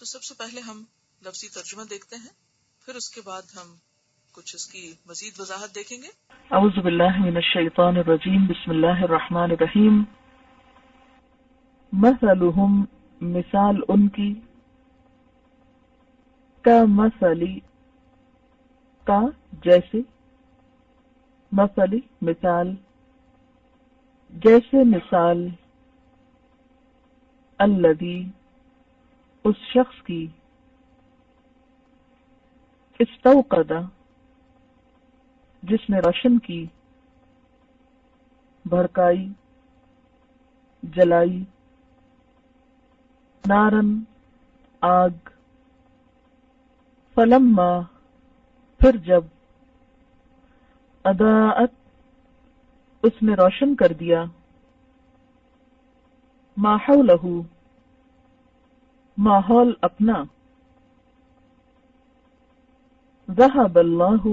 سب سے پہلے ہم لفظی ترجمہ دیکھتے ہیں، پھر اس کے بعد ہم کچھ اس کی مزید وضاحت دیکھیں گے۔ اعوذ باللہ من الشیطان الرجیم، بسم اللہ الرحمن الرحیم۔ مثلہم، مثال ان کی، کا مثلی، کا جیسے، مثلی مثال، جیسے مثال، الذی اس شخص کی، استوقد جس نے روشن کی، بھڑکائی، جلائی، نارن آگ، فلما پھر جب، اضاءت اس نے روشن کر دیا، ما حولہ ماحول اپنا، ذہب اللہ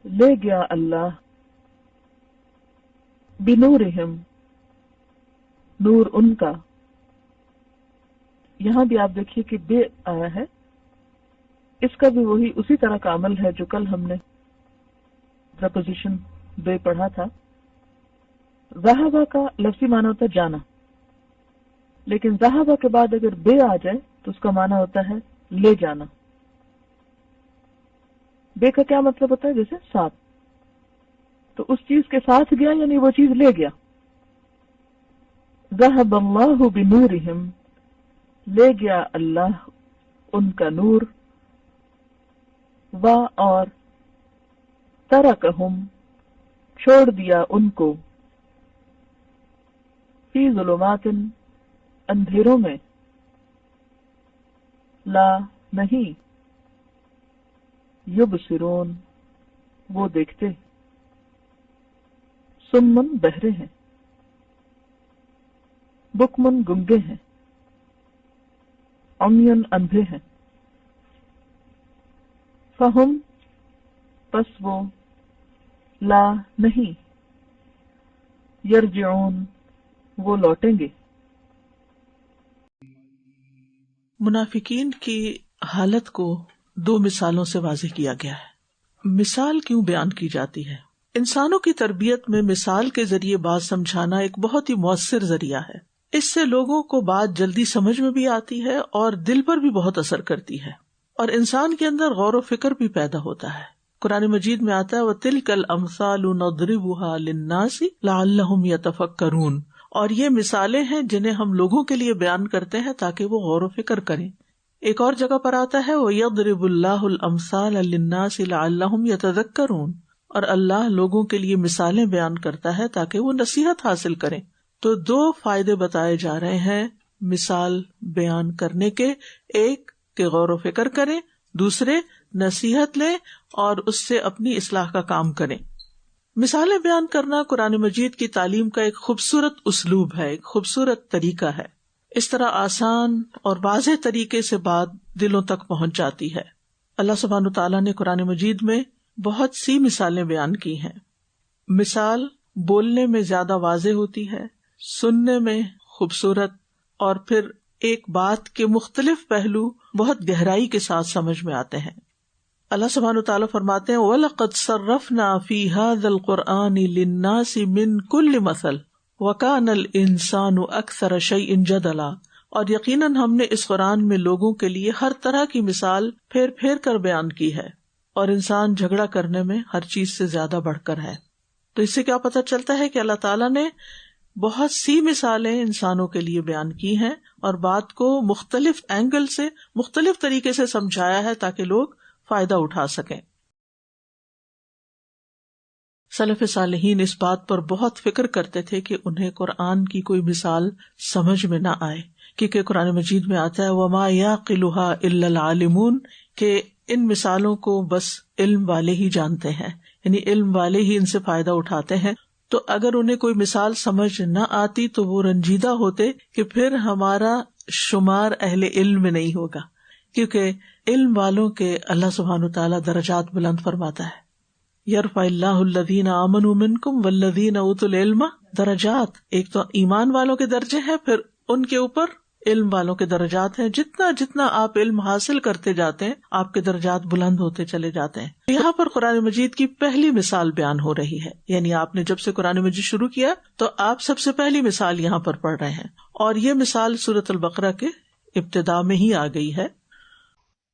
لے گیا اللہ، بنورہم نور ان کا۔ یہاں بھی آپ دیکھیے کہ بے آیا ہے، اس کا بھی وہی اسی طرح کا عمل ہے جو کل ہم نے پریپوزیشن بے پڑھا تھا۔ ذہبہ کا لفظی معنی ہوتا ہے جانا، لیکن ذہبہ کے بعد اگر بے آ جائے تو اس کا معنی ہوتا ہے لے جانا۔ بے کا کیا مطلب ہوتا ہے؟ جیسے ساتھ، تو اس چیز کے ساتھ گیا یعنی وہ چیز لے گیا۔ ذہب اللہ بنورہم لے گیا اللہ ان کا نور، و اور ترکہم چھوڑ دیا ان کو، فی ظلمات اندھیروں میں، لا نہیں، یبصرون وہ دیکھتے، سمن بہرے ہیں، بکمن گنگے ہیں، عمیٌ اندھے ہیں، فہم پس وہ، لا نہیں، یرجعون وہ لوٹیں گے۔ منافقین کی حالت کو دو مثالوں سے واضح کیا گیا ہے۔ مثال کیوں بیان کی جاتی ہے؟ انسانوں کی تربیت میں مثال کے ذریعے بات سمجھانا ایک بہت ہی مؤثر ذریعہ ہے۔ اس سے لوگوں کو بات جلدی سمجھ میں بھی آتی ہے اور دل پر بھی بہت اثر کرتی ہے، اور انسان کے اندر غور و فکر بھی پیدا ہوتا ہے۔ قرآن مجید میں آتا ہے وَتِلْكَ الْأَمْثَالُ نَضْرِبُهَا لِلنَّاسِ لَعَلَّهُمْ يَتَفَكَّرُونَ، اور یہ مثالیں ہیں جنہیں ہم لوگوں کے لیے بیان کرتے ہیں تاکہ وہ غور و فکر کریں۔ ایک اور جگہ پر آتا ہے وَيَضْرِبُ اللَّهُ الْأَمْثَالَ لِلنَّاسِ لَعَلَّهُمْ يَتَذَكَّرُونَ، اور اللہ لوگوں کے لیے مثالیں بیان کرتا ہے تاکہ وہ نصیحت حاصل کریں۔ تو دو فائدے بتائے جا رہے ہیں مثال بیان کرنے کے، ایک کہ غور و فکر کریں، دوسرے نصیحت لیں اور اس سے اپنی اصلاح کا کام کریں۔ مثالیں بیان کرنا قرآن مجید کی تعلیم کا ایک خوبصورت اسلوب ہے، ایک خوبصورت طریقہ ہے۔ اس طرح آسان اور واضح طریقے سے بات دلوں تک پہنچ جاتی ہے۔ اللہ سبحانہ تعالیٰ نے قرآن مجید میں بہت سی مثالیں بیان کی ہیں۔ مثال بولنے میں زیادہ واضح ہوتی ہے، سننے میں خوبصورت، اور پھر ایک بات کے مختلف پہلو بہت گہرائی کے ساتھ سمجھ میں آتے ہیں۔ اللہ سبحانہ وتعالیٰ فرماتے ہیں وَلَقَدْ صَرَّفْنَا فِي هَذَا الْقُرْآنِ لِلنَّاسِ مِنْ كُلِّ مَثَلٍ وَكَانَ الْإِنسَانُ أَكْثَرَ شَيْءٍ جَدَلًا، اور یقیناً ہم نے اس قرآن میں لوگوں کے لیے ہر طرح کی مثال پھیر پھیر کر بیان کی ہے، اور انسان جھگڑا کرنے میں ہر چیز سے زیادہ بڑھ کر ہے۔ تو اس سے کیا پتہ چلتا ہے کہ اللہ تعالیٰ نے بہت سی مثالیں انسانوں کے لیے بیان کی ہیں اور بات کو مختلف اینگل سے، مختلف طریقے سے سمجھایا ہے تاکہ لوگ فائدہ اٹھا سکیں۔ سلف صالحین اس بات پر بہت فکر کرتے تھے کہ انہیں قرآن کی کوئی مثال سمجھ میں نہ آئے، کیونکہ قرآن مجید میں آتا ہے وَمَا يَعْقِلُهَا إِلَّا الْعَالِمُونَ، کہ ان مثالوں کو بس علم والے ہی جانتے ہیں، یعنی علم والے ہی ان سے فائدہ اٹھاتے ہیں۔ تو اگر انہیں کوئی مثال سمجھ نہ آتی تو وہ رنجیدہ ہوتے کہ پھر ہمارا شمار اہل علم میں نہیں ہوگا، کیونکہ علم والوں کے اللہ سبحانہ وتعالیٰ درجات بلند فرماتا ہے۔ یرفع اللہ الذین آمنوا منکم والذین اوتوا العلم درجات، ایک تو ایمان والوں کے درجے ہیں، پھر ان کے اوپر علم والوں کے درجات ہیں. جتنا جتنا آپ علم حاصل کرتے جاتے ہیں آپ کے درجات بلند ہوتے چلے جاتے ہیں. یہاں پر قرآن مجید کی پہلی مثال بیان ہو رہی ہے. یعنی آپ نے جب سے قرآن مجید شروع کیا تو آپ سب سے پہلی مثال یہاں پر پڑھ رہے ہیں, اور یہ مثال سورۃ البقرہ کے ابتدا میں ہی آ گئی ہے.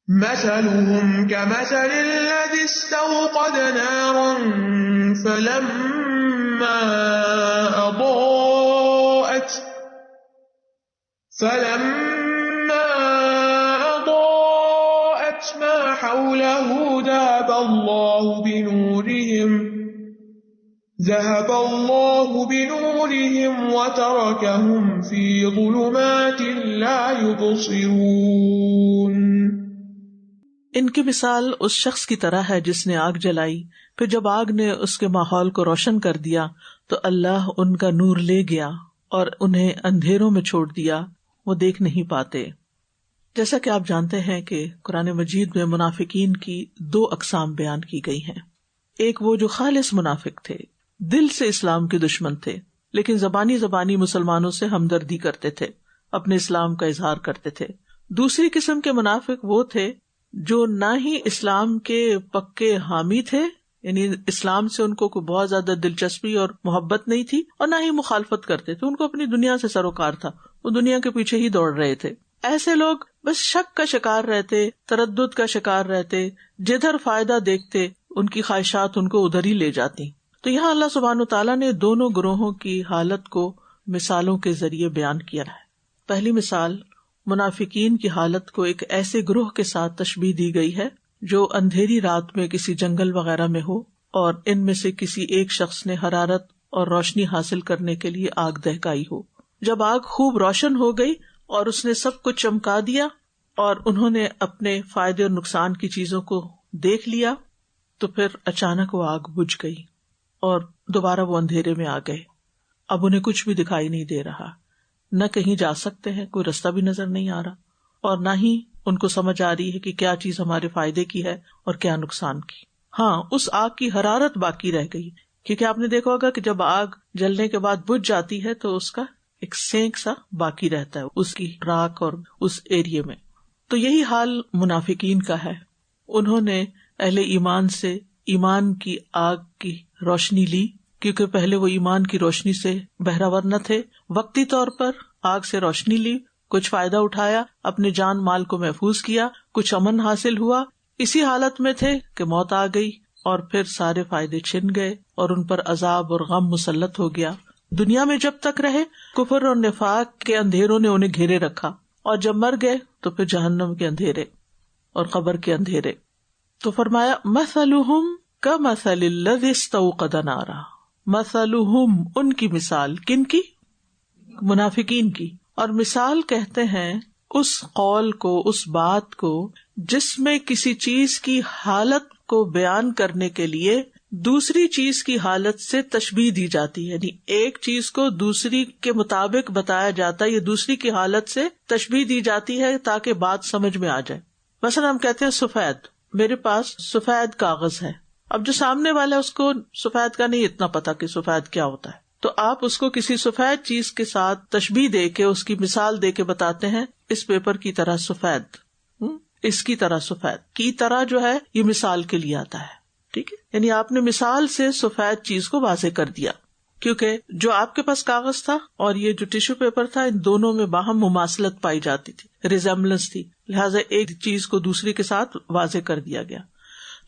مثلهم كمثل الذي استوقد نارا فلما أضاءت ما حوله ذهب الله بنورهم وتركهم في ظلمات لا يبصرون. ان کی مثال اس شخص کی طرح ہے جس نے آگ جلائی, پھر جب آگ نے اس کے ماحول کو روشن کر دیا تو اللہ ان کا نور لے گیا اور انہیں اندھیروں میں چھوڑ دیا, وہ دیکھ نہیں پاتے. جیسا کہ آپ جانتے ہیں کہ قرآن مجید میں منافقین کی 2 اقسام بیان کی گئی ہیں. ایک وہ جو خالص منافق تھے, دل سے اسلام کے دشمن تھے, لیکن زبانی مسلمانوں سے ہمدردی کرتے تھے, اپنے اسلام کا اظہار کرتے تھے. دوسری قسم کے منافق وہ تھے جو نہ ہی اسلام کے پکے حامی تھے, یعنی اسلام سے ان کو کوئی بہت زیادہ دلچسپی اور محبت نہیں تھی, اور نہ ہی مخالفت کرتے تھے. ان کو اپنی دنیا سے سروکار تھا, وہ دنیا کے پیچھے ہی دوڑ رہے تھے. ایسے لوگ بس شک کا شکار رہتے, تردد کا شکار رہتے, جدھر فائدہ دیکھتے ان کی خواہشات ان کو ادھر ہی لے جاتی. تو یہاں اللہ سبحانہ وتعالیٰ نے دونوں گروہوں کی حالت کو مثالوں کے ذریعے بیان کیا ہے. پہلی مثال منافقین کی حالت کو ایک ایسے گروہ کے ساتھ تشبیہ دی گئی ہے جو اندھیری رات میں کسی جنگل وغیرہ میں ہو, اور ان میں سے کسی ایک شخص نے حرارت اور روشنی حاصل کرنے کے لیے آگ دہکائی ہو. جب آگ خوب روشن ہو گئی اور اس نے سب کچھ چمکا دیا اور انہوں نے اپنے فائدے اور نقصان کی چیزوں کو دیکھ لیا, تو پھر اچانک وہ آگ بجھ گئی اور دوبارہ وہ اندھیرے میں آ گئے. اب انہیں کچھ بھی دکھائی نہیں دے رہا, نہ کہیں جا سکتے ہیں, کوئی رستہ بھی نظر نہیں آ رہا, اور نہ ہی ان کو سمجھ آ رہی ہے کہ کیا چیز ہمارے فائدے کی ہے اور کیا نقصان کی. ہاں, اس آگ کی حرارت باقی رہ گئی, کیونکہ آپ نے دیکھا ہوگا کہ جب آگ جلنے کے بعد بجھ جاتی ہے تو اس کا ایک سینک سا باقی رہتا ہے اس کی راکھ اور اس ایریے میں. تو یہی حال منافقین کا ہے. انہوں نے اہل ایمان سے ایمان کی آگ کی روشنی لی, کیونکہ پہلے وہ ایمان کی روشنی سے بہراور نہ تھے. وقتی طور پر آگ سے روشنی لی, کچھ فائدہ اٹھایا, اپنے جان مال کو محفوظ کیا, کچھ امن حاصل ہوا. اسی حالت میں تھے کہ موت آ گئی اور پھر سارے فائدے چھن گئے اور ان پر عذاب اور غم مسلط ہو گیا. دنیا میں جب تک رہے کفر اور نفاق کے اندھیروں نے انہیں گھیرے رکھا, اور جب مر گئے تو پھر جہنم کے اندھیرے اور قبر کے اندھیرے. تو فرمایا مثلہم کمثل الذی استوقد نارا. مثلہم ان کی مثال, کن کی؟ منافقین کی. اور مثال کہتے ہیں اس قول کو, اس بات کو جس میں کسی چیز کی حالت کو بیان کرنے کے لیے دوسری چیز کی حالت سے تشبیہ دی جاتی ہے. یعنی ایک چیز کو دوسری کے مطابق بتایا جاتا ہے, یہ دوسری کی حالت سے تشبیہ دی جاتی ہے تاکہ بات سمجھ میں آ جائے. مثلا ہم کہتے ہیں سفید, میرے پاس سفید کاغذ ہے. اب جو سامنے والا ہے اس کو سفید کا نہیں اتنا پتا کہ سفید کیا ہوتا ہے, تو آپ اس کو کسی سفید چیز کے ساتھ تشبیہ دے کے, اس کی مثال دے کے بتاتے ہیں اس پیپر کی طرح سفید, اس کی طرح سفید. کی طرح جو ہے یہ مثال کے لیے آتا ہے, ٹھیک ہے. یعنی آپ نے مثال سے سفید چیز کو واضح کر دیا, کیونکہ جو آپ کے پاس کاغذ تھا اور یہ جو ٹیشو پیپر تھا, ان دونوں میں باہم مماثلت پائی جاتی تھی, ریزمبلنس تھی, لہٰذا ایک چیز کو دوسری کے ساتھ واضح کر دیا گیا.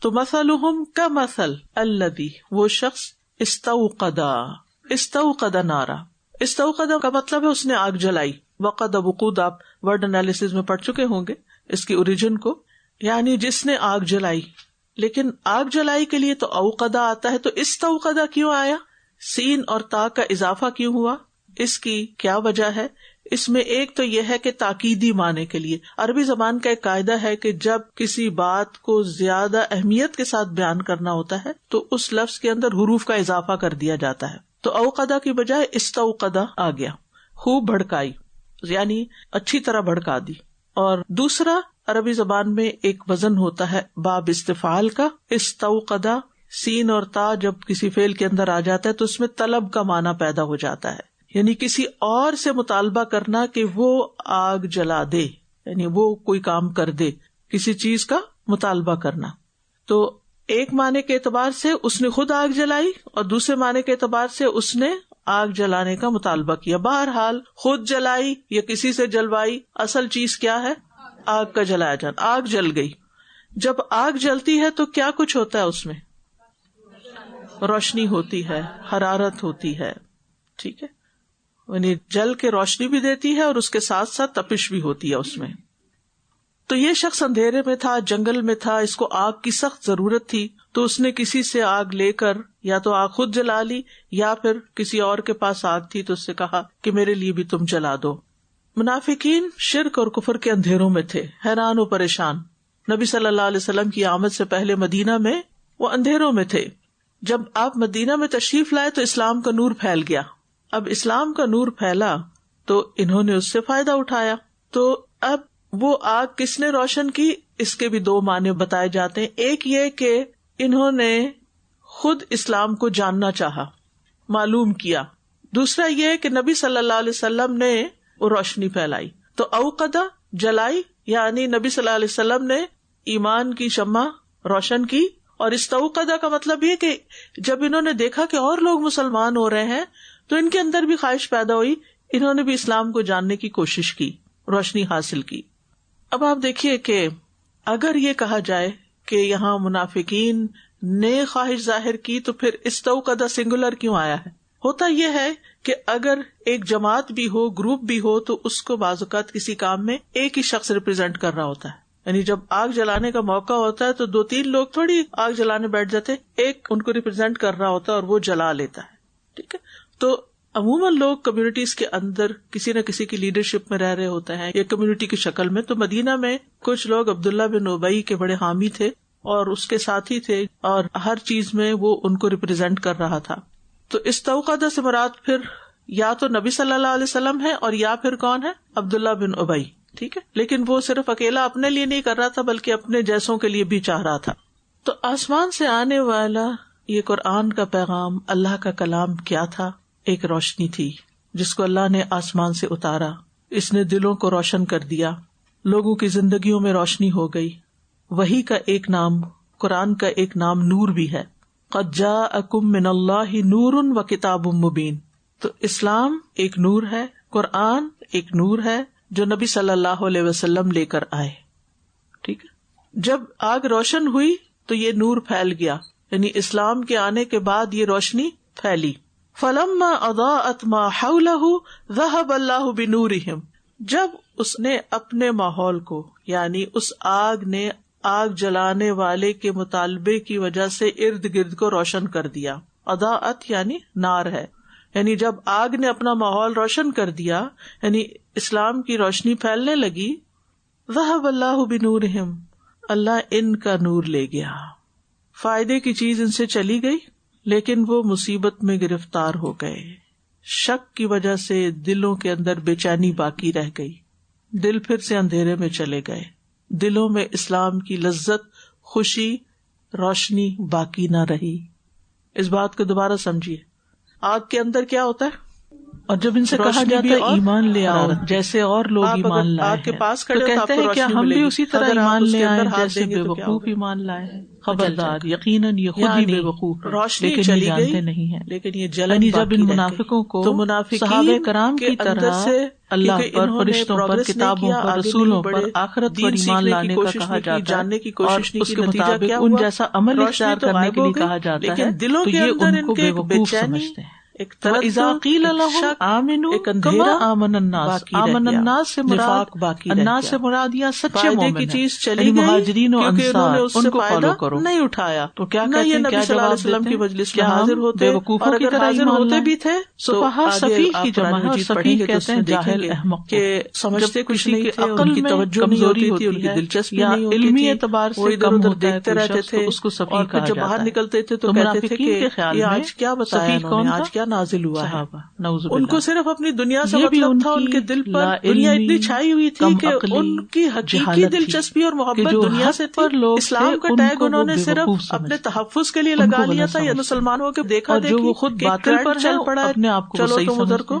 تو مثلہم کمثل الذی, وہ شخص استوقد نارا. استوقد کا مطلب ہے اس نے آگ جلائی. وقد وقود آپ ورڈ انالیسز میں پڑھ چکے ہوں گے اس کی اوریجن کو, یعنی جس نے آگ جلائی. لیکن آگ جلائی کے لیے تو اوقدہ آتا ہے, تو استوقدہ کیوں آیا, سین اور تا کا اضافہ کیوں ہوا, اس کی کیا وجہ ہے؟ اس میں ایک تو یہ ہے کہ تاکیدی معنی کے لیے. عربی زبان کا ایک قاعدہ ہے کہ جب کسی بات کو زیادہ اہمیت کے ساتھ بیان کرنا ہوتا ہے تو اس لفظ کے اندر حروف کا اضافہ کر دیا جاتا ہے. تو اوقدہ کی بجائے استوقدہ آ گیا, خوب بھڑکائی, یعنی اچھی طرح بھڑکا دی. اور دوسرا عربی زبان میں ایک وزن ہوتا ہے باب استفعال کا. استوقدہ سین اور تا جب کسی فعل کے اندر آ جاتا ہے تو اس میں طلب کا معنی پیدا ہو جاتا ہے, یعنی کسی اور سے مطالبہ کرنا کہ وہ آگ جلا دے، یعنی وہ کوئی کام کر دے، کسی چیز کا مطالبہ کرنا. تو ایک معنی کے اعتبار سے اس نے خود آگ جلائی اور دوسرے معنی کے اعتبار سے اس نے آگ جلانے کا مطالبہ کیا. بہرحال خود جلائی یا کسی سے جلوائی، اصل چیز کیا ہے؟ آگ کا جلایا جانا. آگ جل گئی. جب آگ جلتی ہے تو کیا کچھ ہوتا ہے اس میں؟ روشنی ہوتی ہے، حرارت ہوتی ہے. ٹھیک ہے، یعنی جل کے روشنی بھی دیتی ہے اور اس کے ساتھ ساتھ تپش بھی ہوتی ہے اس میں. تو یہ شخص اندھیرے میں تھا، جنگل میں تھا، اس کو آگ کی سخت ضرورت تھی، تو اس نے کسی سے آگ لے کر یا تو آگ خود جلا لی یا پھر کسی اور کے پاس آگ تھی تو اس سے کہا کہ میرے لیے بھی تم جلا دو. منافقین شرک اور کفر کے اندھیروں میں تھے، حیران و پریشان. نبی صلی اللہ علیہ وسلم کی آمد سے پہلے مدینہ میں وہ اندھیروں میں تھے. جب آپ مدینہ میں تشریف لائے تو اسلام کا نور پھیل گیا. اب اسلام کا نور پھیلا تو انہوں نے اس سے فائدہ اٹھایا. تو اب وہ آگ کس نے روشن کی؟ اس کے بھی دو معنی بتائے جاتے ہیں. ایک یہ کہ انہوں نے خود اسلام کو جاننا چاہا، معلوم کیا. دوسرا یہ کہ نبی صلی اللہ علیہ وسلم نے وہ روشنی پھیلائی. تو اوقدہ جلائی، یعنی نبی صلی اللہ علیہ وسلم نے ایمان کی شمع روشن کی. اور استوقدہ کا مطلب یہ کہ جب انہوں نے دیکھا کہ اور لوگ مسلمان ہو رہے ہیں تو ان کے اندر بھی خواہش پیدا ہوئی، انہوں نے بھی اسلام کو جاننے کی کوشش کی، روشنی حاصل کی. اب آپ دیکھیے کہ اگر یہ کہا جائے کہ یہاں منافقین نے خواہش ظاہر کی تو پھر استوقدہ سنگولر کیوں آیا ہے؟ ہوتا یہ ہے کہ اگر ایک جماعت بھی ہو، گروپ بھی ہو، تو اس کو بعض اوقات کسی کام میں ایک ہی شخص ریپرزینٹ کر رہا ہوتا ہے. یعنی جب آگ جلانے کا موقع ہوتا ہے تو 2-3 لوگ تھوڑی آگ جلانے بیٹھ جاتے، ایک ان کو ریپرزینٹ کر رہا ہوتا ہے اور وہ جلا لیتا ہے. ٹھیک ہے، تو عموماً لوگ کمیونٹیز کے اندر کسی نہ کسی کی لیڈرشپ میں رہ رہے ہوتے ہیں یا کمیونٹی کی شکل میں. تو مدینہ میں کچھ لوگ عبداللہ بن ابی کے بڑے حامی تھے اور اس کے ساتھی تھے، اور ہر چیز میں وہ ان کو ریپرزینٹ کر رہا تھا. تو استوقدہ سے مراد پھر یا تو نبی صلی اللہ علیہ وسلم ہے اور یا پھر کون ہے؟ عبداللہ بن ابی. ٹھیک ہے، لیکن وہ صرف اکیلا اپنے لیے نہیں کر رہا تھا بلکہ اپنے جیسوں کے لیے بھی چاہ رہا تھا. تو آسمان سے آنے والا یہ قرآن کا پیغام، اللہ کا کلام کیا تھا؟ ایک روشنی تھی جس کو اللہ نے آسمان سے اتارا. اس نے دلوں کو روشن کر دیا، لوگوں کی زندگیوں میں روشنی ہو گئی. وحی کا ایک نام، قرآن کا ایک نام نور بھی ہے. قد جاءکم من اللہ نور و کتاب مبین. تو اسلام ایک نور ہے، قرآن ایک نور ہے جو نبی صلی اللہ علیہ وسلم لے کر آئے. ٹھیک ہے، جب آگ روشن ہوئی تو یہ نور پھیل گیا، یعنی اسلام کے آنے کے بعد یہ روشنی پھیلی. فلما اضاءت ما حوله ذهب اللہ بنورہم. جب اس نے اپنے ماحول کو، یعنی اس آگ نے آگ جلانے والے کے مطالبے کی وجہ سے ارد گرد کو روشن کر دیا. اضاءت یعنی نار ہے، یعنی جب آگ نے اپنا ماحول روشن کر دیا، یعنی اسلام کی روشنی پھیلنے لگی. ذهب اللہ بنورہم، اللہ ان کا نور لے گیا. فائدے کی چیز ان سے چلی گئی لیکن وہ مصیبت میں گرفتار ہو گئے. شک کی وجہ سے دلوں کے اندر بے چینی باقی رہ گئی، دل پھر سے اندھیرے میں چلے گئے. دلوں میں اسلام کی لذت، خوشی، روشنی باقی نہ رہی. اس بات کو دوبارہ سمجھیے، آگ کے اندر کیا ہوتا ہے؟ اور جب ان سے کہا جاتا ہے ایمان لے آؤ جیسے اور لوگ ایمان لائے ہیں، تو کہتے ہیں کہ ہم بھی اسی طرح ایمان لے آئے جیسے بے وقوف ایمان لائے ہیں. خبردار، یقیناً یہ خود ہی بے وقوف روشنی چلی جانتے نہیں ہیں. لیکن یہ جلن جب ان منافقوں کو صحابہ کرام کی طرح اللہ پر، فرشتوں پر، کتابوں پر، رسولوں پر، آخرت پر ایمان لانے کا کہا جاتا ہے اور اس کے مطابق ان جیسا عمل اختیار کرنے کے لیے کہا جاتا ہے، تو یہ ان کو بے وقوف سمجھتے ہیں. اذا قیل لهم آمنوا كما آمن الناس. آمن الناس سے مراد الناس سے مراد یہ سچے مومن کی چیز چلی گئی، مہاجرین و انصار، ان کو فالو کرو. نہیں اٹھایا تو کیا کہتے ہیں؟ نبی صلی اللہ علیہ وسلم کی مجلس میں حاضر ہوتے، بے وقوفوں کی طرح حاضر ہوتے بھی تھے. سفہاء سفیہ کی جمع ہے، سفیہ کہتے ہیں جاہل احمق کہ سمجھتے کچھ نہیں تھے، عقل کی توجہ نہیں ہوتی تھی، ان کی دلچسپی نہیں ہوتی تھی، علمی اعتبار سے ادھر ادھر دیکھتے رہتے تھے، اس کو سفیہ کہا جاتا ہے. جب باہر نکلتے تھے تو کہتے تھے کہ یہ آج کیا بتایا انہوں نے، آج کیا نازل ہوا ہے. ان کو صرف اپنی دنیا سے مطلب تھا، ان کے دل پر دنیا اتنی چھائی ہوئی تھی کہ ان کی حقیقی دلچسپی اور محبت دنیا سے تھی. اسلام کا ٹیگ انہوں نے صرف اپنے تحفظ کے لیے لگا لیا تھا، یا مسلمان ہو کے دیکھا دیکھی، وہ خود باطل پر چل پڑا، چلو تم ادھر کو،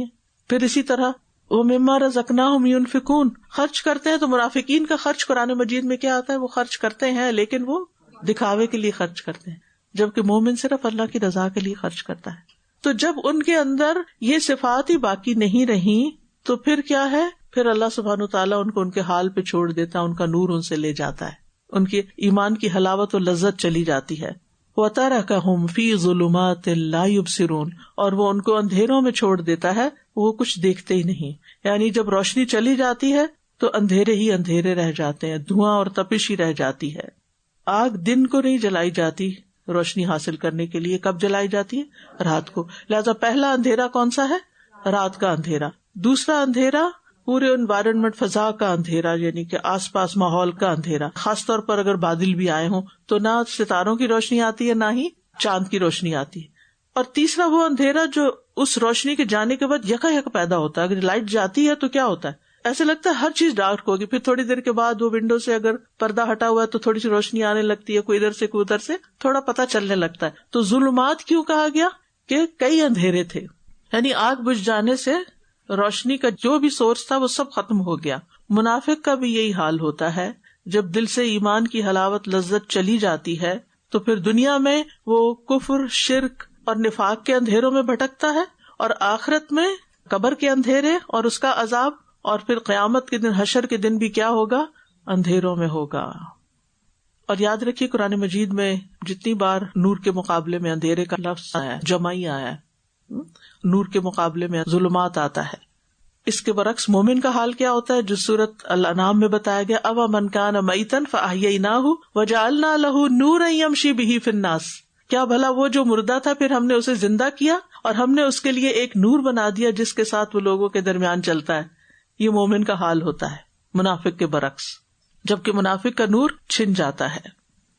ہے. پھر اسی طرح وَمِمَّا رَزَقْنَاهُمْ يُنْفِقُونَ, خرچ کرتے ہیں. تو منافقین کا خرچ قرآن مجید میں کیا آتا ہے؟ وہ خرچ کرتے ہیں لیکن وہ دکھاوے کے لیے خرچ کرتے ہیں, جبکہ مومن صرف اللہ کی رضا کے لیے خرچ کرتا ہے. تو جب ان کے اندر یہ صفات ہی باقی نہیں رہی تو پھر کیا ہے؟ پھر اللہ سبحانہ تعالیٰ ان کو ان کے حال پہ چھوڑ دیتا ہے، ان کا نور ان سے لے جاتا ہے، ان کے ایمان کی حلاوت و لذت چلی جاتی ہے. وَتَرَكَهُمْ فِي ظُلُمَاتٍ لَا يُبْصِرُونَ، اور وہ ان کو اندھیروں میں چھوڑ دیتا ہے، وہ کچھ دیکھتے ہی نہیں. یعنی جب روشنی چلی جاتی ہے تو اندھیرے ہی اندھیرے رہ جاتے ہیں، دھواں اور تپش ہی رہ جاتی ہے. آگ دن کو نہیں جلائی جاتی روشنی حاصل کرنے کے لیے، کب جلائی جاتی ہے؟ رات کو. لہذا پہلا اندھیرا کون سا ہے؟ رات کا اندھیرا. دوسرا اندھیرا پورے انوائرمنٹ، فضا کا اندھیرا، یعنی کہ آس پاس ماحول کا اندھیرا. خاص طور پر اگر بادل بھی آئے ہوں تو نہ ستاروں کی روشنی آتی ہے، نہ ہی چاند کی روشنی آتی ہے. اور تیسرا وہ اندھیرا جو اس روشنی کے جانے کے بعد یکا یک پیدا ہوتا ہے. اگر لائٹ جاتی ہے تو کیا ہوتا ہے؟ ایسے لگتا ہے ہر چیز ڈارک ہوگی، پھر تھوڑی دیر کے بعد وہ ونڈو سے اگر پردہ ہٹا ہوا ہے تو تھوڑی سی روشنی آنے لگتی ہے، کوئی ادھر سے کوئی ادھر سے، تھوڑا پتہ چلنے لگتا ہے. تو ظلمات کیوں کہا گیا؟ کہ کئی اندھیرے تھے، یعنی آگ بجھ جانے سے روشنی کا جو بھی سورس تھا وہ سب ختم ہو گیا. منافق کا بھی یہی حال ہوتا ہے، جب دل سے ایمان کی حلاوت لذت چلی جاتی ہے تو پھر دنیا میں وہ کفر، شرک اور نفاق کے اندھیروں میں بھٹکتا ہے، اور آخرت میں قبر کے اندھیرے اور اس کا عذاب، اور پھر قیامت کے دن، حشر کے دن بھی کیا ہوگا؟ اندھیروں میں ہوگا. اور یاد رکھیے قرآن مجید میں جتنی بار نور کے مقابلے میں اندھیرے کا لفظ آیا ہے، جمعی آیا ہے. نور کے مقابلے میں ظلمات آتا ہے. اس کے برعکس مومن کا حال کیا ہوتا ہے جو سورۃ الانعام میں بتایا گیا، اَوَ مَنْ كَانَ مَيْتًا فَأَحْيَيْنَاهُ وَجَعَلْنَا لَهُ نُورًا يَمْشِي بِهِ فِي النَّاسِ. کیا بھلا وہ جو مردہ تھا پھر ہم نے اسے زندہ کیا اور ہم نے اس کے لیے ایک نور بنا دیا جس کے ساتھ وہ لوگوں کے درمیان چلتا ہے. یہ مومن کا حال ہوتا ہے منافق کے برعکس، جبکہ منافق کا نور چھن جاتا ہے.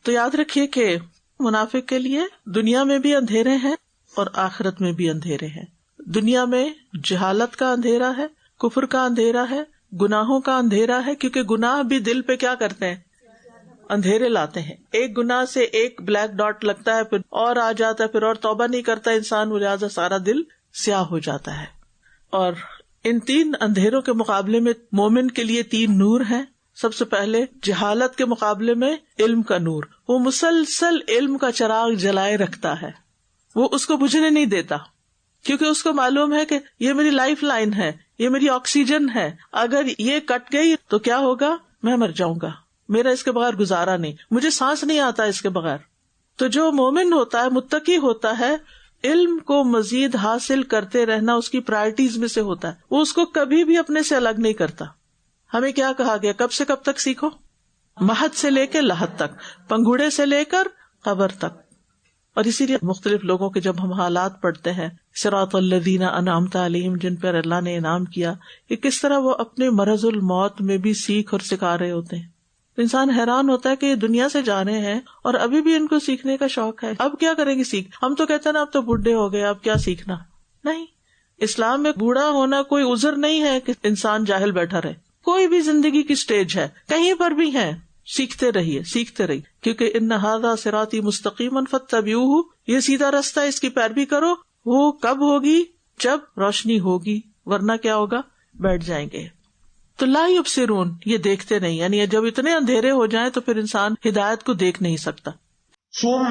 تو یاد رکھیے کہ منافق کے لیے دنیا میں بھی اندھیرے ہیں اور آخرت میں بھی اندھیرے ہیں. دنیا میں جہالت کا اندھیرا ہے، کفر کا اندھیرا ہے، گناہوں کا اندھیرا ہے، کیونکہ گناہ بھی دل پہ کیا کرتے ہیں؟ اندھیرے لاتے ہیں. ایک گناہ سے ایک بلیک ڈاٹ لگتا ہے، پھر اور آ جاتا ہے، پھر اور توبہ نہیں کرتا انسان، لہٰذا سارا دل سیاہ ہو جاتا ہے. اور ان تین اندھیروں کے مقابلے میں مومن کے لیے تین نور ہیں. سب سے پہلے جہالت کے مقابلے میں علم کا نور. وہ مسلسل علم کا چراغ جلائے رکھتا ہے، وہ اس کو بجھنے نہیں دیتا، کیونکہ اس کو معلوم ہے کہ یہ میری لائف لائن ہے، یہ میری آکسیجن ہے. اگر یہ کٹ گئی تو کیا ہوگا؟ میں مر جاؤں گا، میرا اس کے بغیر گزارا نہیں، مجھے سانس نہیں آتا اس کے بغیر. تو جو مومن ہوتا ہے، متقی ہوتا ہے، علم کو مزید حاصل کرتے رہنا اس کی پرائرٹیز میں سے ہوتا ہے. وہ اس کو کبھی بھی اپنے سے الگ نہیں کرتا. ہمیں کیا کہا گیا؟ کب سے کب تک سیکھو؟ مہد سے لے کے لحد تک، پنگوڑے سے لے کر قبر تک. اور اسی لیے مختلف لوگوں کے جب ہم حالات پڑھتے ہیں، صراط الذین انعمت علیہم، جن پر اللہ نے انعام کیا، کہ کس طرح وہ اپنے مرض الموت میں بھی سیکھ اور سکھا رہے ہوتے ہیں. انسان حیران ہوتا ہے کہ یہ دنیا سے جا رہے ہیں اور ابھی بھی ان کو سیکھنے کا شوق ہے. اب کیا کریں گے سیکھ؟ ہم تو کہتے ہیں نا اب تو بوڑھے ہو گئے، اب کیا سیکھنا. نہیں، اسلام میں بوڑھا ہونا کوئی عذر نہیں ہے کہ انسان جاہل بیٹھا رہے. کوئی بھی زندگی کی سٹیج ہے، کہیں پر بھی ہے، سیکھتے رہیے، سیکھتے رہیے. کیونکہ ان ھذا صراطی مستقیما فاتبعوہ، یہ سیدھا راستہ، اس کی پیروی کرو. وہ کب ہوگی؟ جب روشنی ہوگی، ورنہ کیا ہوگا؟ بیٹھ جائیں گے. تو لا یبصرون، یہ دیکھتے نہیں، یعنی جب اتنے اندھیرے ہو جائیں تو پھر انسان ہدایت کو دیکھ نہیں سکتا. صم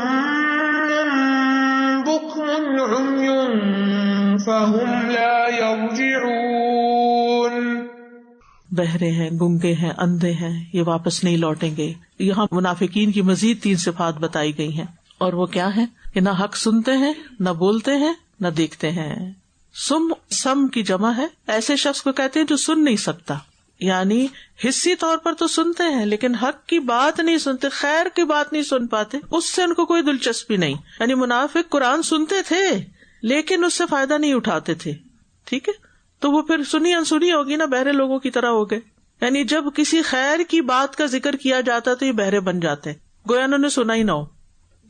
بکم عمی فہم لا یرجعون، بہرے ہیں، گنگے ہیں، اندھے ہیں، یہ واپس نہیں لوٹیں گے. یہاں منافقین کی مزید 3 صفات بتائی گئی ہیں، اور وہ کیا ہیں؟ کہ نہ حق سنتے ہیں، نہ بولتے ہیں، نہ دیکھتے ہیں. سم کی جمع ہے، ایسے شخص کو کہتے ہیں جو سن نہیں سکتا، یعنی حصی طور پر تو سنتے ہیں لیکن حق کی بات نہیں سنتے، خیر کی بات نہیں سن پاتے، اس سے ان کو کوئی دلچسپی نہیں. یعنی منافق قرآن سنتے تھے لیکن اس سے فائدہ نہیں اٹھاتے تھے. ٹھیک ہے، تو وہ پھر سنی انسنی ہوگی نا، بہرے لوگوں کی طرح ہو گئے. یعنی جب کسی خیر کی بات کا ذکر کیا جاتا تو یہ بہرے بن جاتے ہیں، گویا انہوں نے سنا ہی نہ ہو.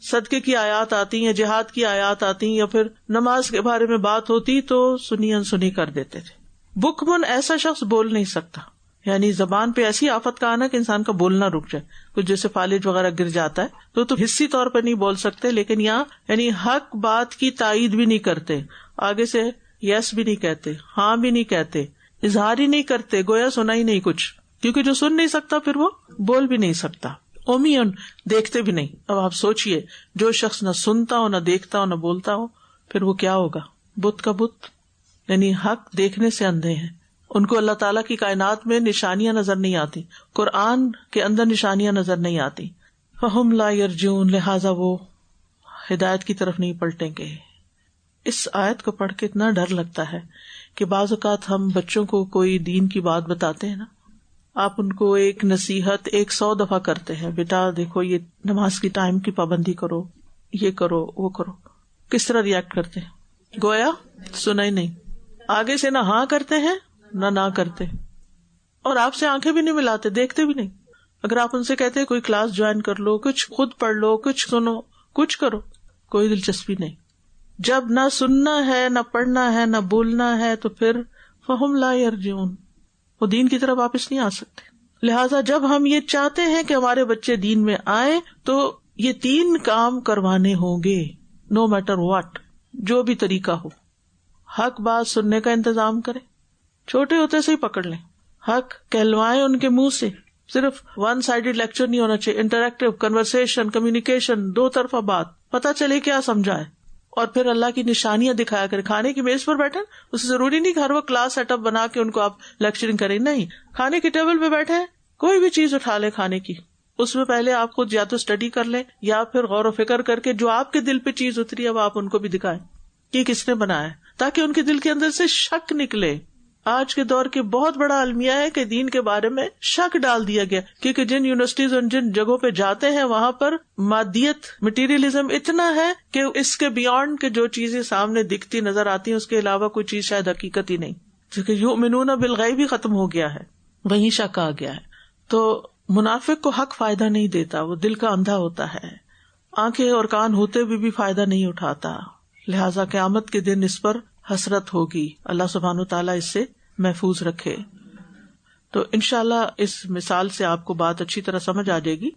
صدقے کی آیات آتی ہیں، جہاد کی آیات آتی ہیں، یا پھر نماز کے بارے میں بات ہوتی تو سنی انسنی کر دیتے تھے. بکمن ایسا شخص بول نہیں سکتا، یعنی زبان پہ ایسی آفت کا آنا کہ انسان کا بولنا رک جائے. کچھ جیسے فالج وغیرہ گر جاتا ہے تو حصی طور پہ نہیں بول سکتے، لیکن یہاں یعنی حق بات کی تائید بھی نہیں کرتے، آگے سے یس بھی نہیں کہتے، ہاں بھی نہیں کہتے، اظہار ہی نہیں کرتے، گویا سنا ہی نہیں کچھ. کیونکہ جو سن نہیں سکتا پھر وہ بول بھی نہیں سکتا. اومیون، دیکھتے بھی نہیں. اب آپ سوچئے، جو شخص نہ سنتا ہو، نہ دیکھتا ہو، نہ بولتا ہو، پھر وہ کیا ہوگا؟ بت کا بت، یعنی حق دیکھنے سے اندھے ہیں ان کو اللہ تعالیٰ کی کائنات میں نشانیاں نظر نہیں آتی، قرآن کے اندر نشانیاں نظر نہیں آتی. فہم لا یرجون، لہٰذا وہ ہدایت کی طرف نہیں پلٹیں گے. اس آیت کو پڑھ کے اتنا ڈر لگتا ہے کہ بعض اوقات ہم بچوں کو کوئی دین کی بات بتاتے ہیں نا، آپ ان کو ایک نصیحت 100 دفعہ کرتے ہیں، بیٹا دیکھو یہ نماز کی ٹائم کی پابندی کرو، یہ کرو وہ کرو، کس طرح ریئیکٹ کرتے ہیں؟ گویا سنا ہی نہیں. آگے سے نہ ہاں کرتے ہیں نہ کرتے، اور آپ سے آنکھیں بھی نہیں ملاتے، دیکھتے بھی نہیں. اگر آپ ان سے کہتے ہیں کوئی کلاس جوائن کر لو، کچھ خود پڑھ لو، کچھ سنو، کچھ کرو، کوئی دلچسپی نہیں. جب نہ سننا ہے، نہ پڑھنا ہے، نہ بولنا ہے، تو پھر فہم لا یرجعون، وہ دین کی طرف واپس نہیں آ سکتے. لہٰذا جب ہم یہ چاہتے ہیں کہ ہمارے بچے دین میں آئیں تو یہ 3 کام کروانے ہوں گے، نو میٹر واٹ، جو بھی طریقہ ہو. حق بات سننے کا انتظام کریں، چھوٹے ہوتے سے ہی پکڑ لیں، حق کہلوائیں ان کے منہ سے. صرف ون سائیڈڈ لیکچر نہیں ہونا چاہیے، انٹریکٹیو کنورسیشن، کمیونیکیشن، 2 طرفہ بات، پتہ چلے کیا سمجھا ہے. اور پھر اللہ کی نشانیاں دکھایا کریں. کھانے کی میز پر بیٹھے، اسے ضروری نہیں کہ ہر وقت کلاس سیٹ اپ بنا کے ان کو آپ لیکچرنگ کریں، نہیں، کھانے کی ٹیبل پہ بیٹھے کوئی بھی چیز اٹھا لیں کھانے کی، اس میں پہلے آپ خود یا تو اسٹڈی کر لیں یا پھر غور و فکر کر کے جو آپ کے دل پہ چیز اتری ہے وہ آپ ان کو بھی دکھائیں کہ کس نے بنایا ہے، تاکہ ان کے دل کے اندر سے شک نکلے. آج کے دور کے بہت بڑا المیہ ہے کہ دین کے بارے میں شک ڈال دیا گیا، کیونکہ جن یونیورسٹیز اور جن جگہوں پہ جاتے ہیں وہاں پر مادیت، مٹیریلزم اتنا ہے کہ اس کے بیانڈ کے جو چیزیں سامنے دکھتی نظر آتی ہیں اس کے علاوہ کوئی چیز شاید حقیقت ہی نہیں، کیونکہ یؤمنون بالغیب ہی ختم ہو گیا ہے، وہیں شک آ گیا ہے. تو منافق کو حق فائدہ نہیں دیتا، وہ دل کا اندھا ہوتا ہے، آنکھیں اور کان ہوتے ہوئے بھی فائدہ نہیں اٹھاتا. لہٰذا قیامت کے دن اس پر حسرت ہوگی. اللہ سبحانہ تعالیٰ اس سے محفوظ رکھے. تو انشاءاللہ اس مثال سے آپ کو بات اچھی طرح سمجھ آ جائے گی